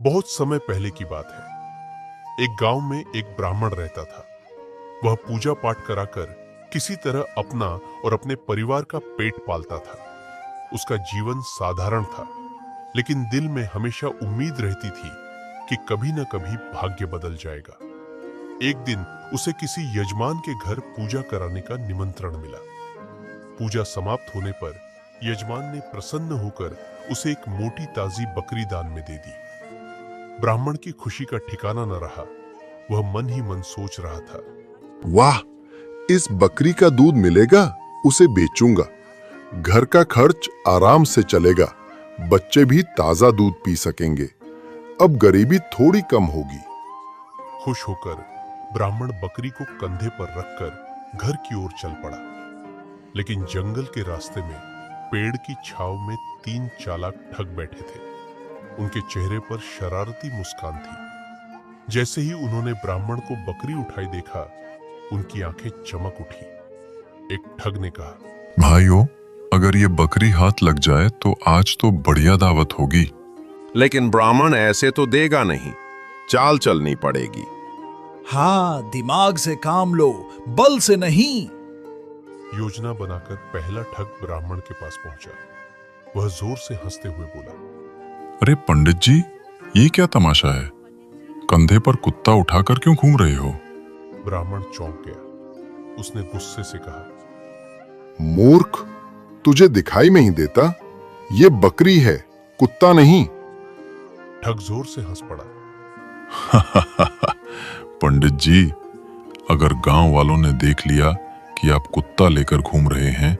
बहुत समय पहले की बात है। एक गांव में एक ब्राह्मण रहता था। वह पूजा पाठ कराकर किसी तरह अपना और अपने परिवार का पेट पालता था। उसका जीवन साधारण था, लेकिन दिल में हमेशा उम्मीद रहती थी कि कभी न कभी भाग्य बदल जाएगा। एक दिन उसे किसी यजमान के घर पूजा कराने का निमंत्रण मिला। पूजा समाप्त होने पर यजमान ने प्रसन्न होकर उसे एक मोटी ताजी बकरी दान में दे दी। ब्राह्मण की खुशी का ठिकाना न रहा। वह मन ही मन सोच रहा था, वाह, इस बकरी का दूध मिलेगा, उसे बेचूंगा। घर का खर्च आराम से चलेगा, बच्चे भी ताजा दूध पी सकेंगे। अब गरीबी थोड़ी कम होगी। खुश होकर ब्राह्मण बकरी को कंधे पर रखकर घर की ओर चल पड़ा। लेकिन जंगल के रास्ते में पेड़ की छाव में 3 चालाक ठग बैठे थे। उनके चेहरे पर शरारती मुस्कान थी। जैसे ही उन्होंने ब्राह्मण को बकरी उठाई देखा, उनकी आंखें चमक उठी। एक ठग ने कहा, भाइयों, अगर ये बकरी हाथ लग जाए तो आज तो बढ़िया दावत होगी। लेकिन ब्राह्मण ऐसे तो देगा नहीं, चाल चलनी पड़ेगी। हाँ, दिमाग से काम लो, बल से नहीं। योजना बनाकर पहला ठग ब्राह्मण के पास पहुंचा। वह जोर से हंसते हुए बोला, अरे पंडित जी, ये क्या तमाशा है? कंधे पर कुत्ता उठाकर क्यों घूम रहे हो? ब्राह्मण चौंक गया। उसने गुस्से से कहा, मूर्ख, तुझे दिखाई नहीं देता? ये बकरी है, कुत्ता नहीं। ठग जोर से हंस पड़ा। पंडित जी, अगर गांव वालों ने देख लिया कि आप कुत्ता लेकर घूम रहे हैं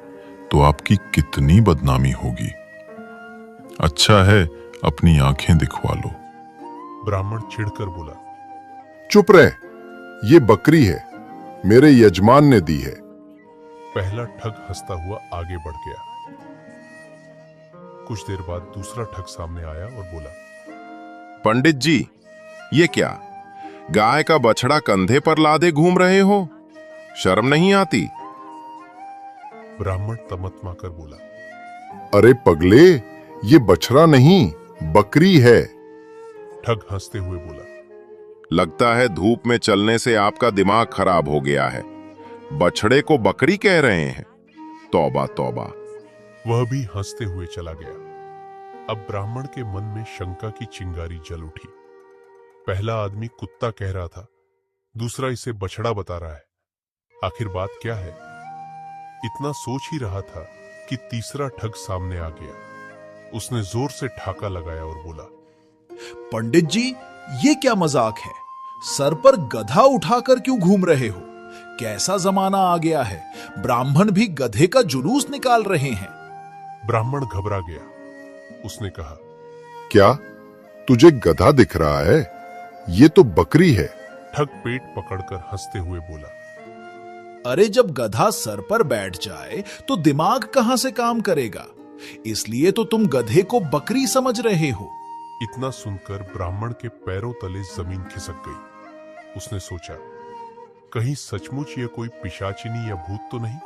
तो आपकी कितनी बदनामी होगी। अच्छा है, अपनी आंखें दिखवा लो। ब्राह्मण चिढ़कर बोला, चुप रह, ये बकरी है, मेरे यजमान ने दी है। पहला ठग हंसता हुआ आगे बढ़ गया। कुछ देर बाद दूसरा ठग सामने आया और बोला, पंडित जी, ये क्या, गाय का बछड़ा कंधे पर लादे घूम रहे हो? शर्म नहीं आती? ब्राह्मण तमतमाकर बोला, अरे पगले, ये बछड़ा नहीं, बकरी है। ठग हंसते हुए बोला, लगता है धूप में चलने से आपका दिमाग खराब हो गया है। बछड़े को बकरी कह रहे हैं? तौबा तौबा। वह भी हंसते हुए चला गया। अब ब्राह्मण के मन में शंका की चिंगारी जल उठी। पहला आदमी कुत्ता कह रहा था, दूसरा इसे बछड़ा बता रहा है। आखिर बात क्या है? इतना सोच ही रहा था कि तीसरा ठग सामने आ गया। उसने जोर से ठाका लगाया और बोला, पंडित जी, ये क्या मजाक है? सर पर गधा उठाकर क्यों घूम रहे हो? कैसा जमाना आ गया है, ब्राह्मण भी गधे का जुलूस निकाल रहे हैं। ब्राह्मण घबरा गया। उसने कहा, क्या तुझे गधा दिख रहा है? ये तो बकरी है। ठग पेट पकड़कर हंसते हुए बोला, अरे, जब गधा सर पर बैठ जाए तो दिमाग कहां से काम करेगा? इसलिए तो तुम गधे को बकरी समझ रहे हो। इतना सुनकर ब्राह्मण के पैरों तले जमीन खिसक गई। उसने सोचा, कहीं सचमुच ये कोई पिशाचिनी या भूत तो नहीं?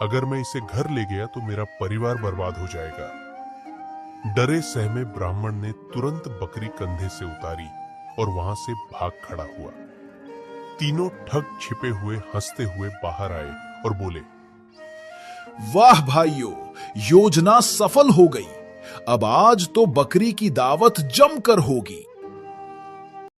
अगर मैं इसे घर ले गया तो मेरा परिवार बर्बाद हो जाएगा। डरे सहमे ब्राह्मण ने तुरंत बकरी कंधे से उतारी और वहां से भाग खड़ा हुआ। तीनों ठग छिपे हुए हंसते हुए बाहर आए और बोले, वाह भाइयों, योजना सफल हो गई। अब आज तो बकरी की दावत जमकर होगी।